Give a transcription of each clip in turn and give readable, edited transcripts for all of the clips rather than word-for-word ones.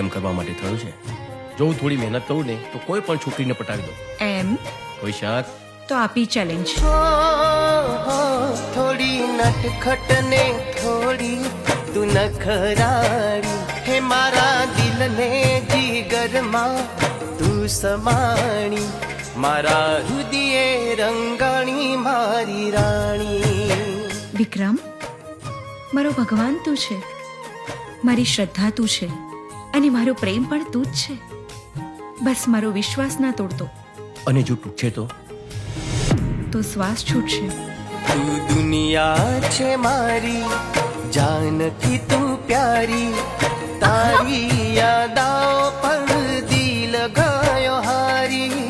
પ્રેમ કરવા માટે થયો છે. જો હું થોડી મહેનત કરું ને તો કોઈ પણ છોકરીને પટાવી દઉં. એમ કોઈ શાક? તો આપી ચેલેન્જ. થોડી નટખટ ને થોડી તું નખરાળી હે મારા દિલને જીગરમાં તું સમાણી મારા હૃદયે રંગાણી મારી રાણી. વિક્રમ, મારો ભગવાન તું છે, મારી શ્રદ્ધા તું છે અને મારો પ્રેમ પણ તું જ છે. બસ મારો વિશ્વાસ ના તોડતો. અને જો તૂટશે તો શ્વાસ છૂટશે. તું દુનિયા છે મારી જાનકી તું પ્યારી તારી યાદાઓ પર દિલ ગયો હારી.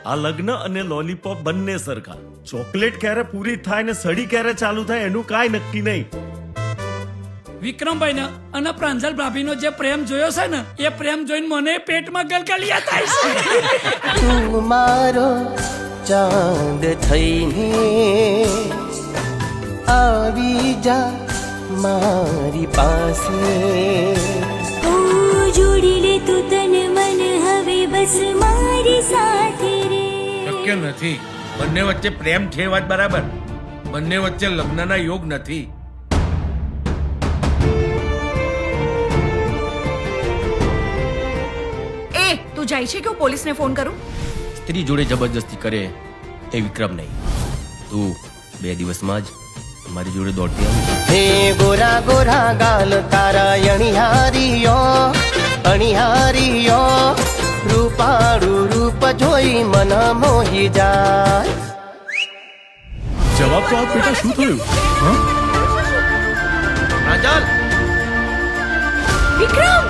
આ લગ્ન અને લોલીપોપ બંને સરખા. ચોકલેટ ક્યારે પૂરી થાય ને સડી ક્યારે ચાલુ થાય એનું કાંઈ નક્કી નહીં. વિક્રમભાઈ ને અને પ્રાંજલ ભાભીનો જે પ્રેમ જોયો છે ને એ પ્રેમ જોઈને મને પેટમાં ગલગલિયા થાય છે. તું મારો ચાંદ થઈને આવી જા મારી પાસે. જોડી લે તું તન મન હવે બસ મારી સાથે રે. શક્ય નથી. બંને વચ્ચે પ્રેમ છે વાત બરાબર, બંને વચ્ચે લગ્નના યોગ નથી. એ તું જાય છે કે હું પોલીસને ફોન કરું? સ્ત્રી જોડે જબરજસ્તી કરે એ વિક્રમ નહીં. તું 2 દિવસમાં જ મારી જોડે દોડતી આવી. હે ગોરા ગોરા ગાલ તારા અણિહારીયો રૂપાળું રૂપ જોઈ મન મોહી જાય. જવાબ તો આપ બેટા, શું થયું? પ્રાંજલ, વિક્રમ!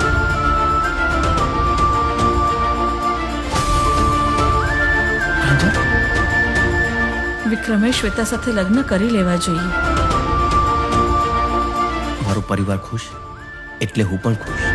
વિક્રમે શ્વેતા સાથે લગ્ન કરી લેવા જોઈએ. મારો પરિવાર ખુશ એટલે હું પણ ખુશ.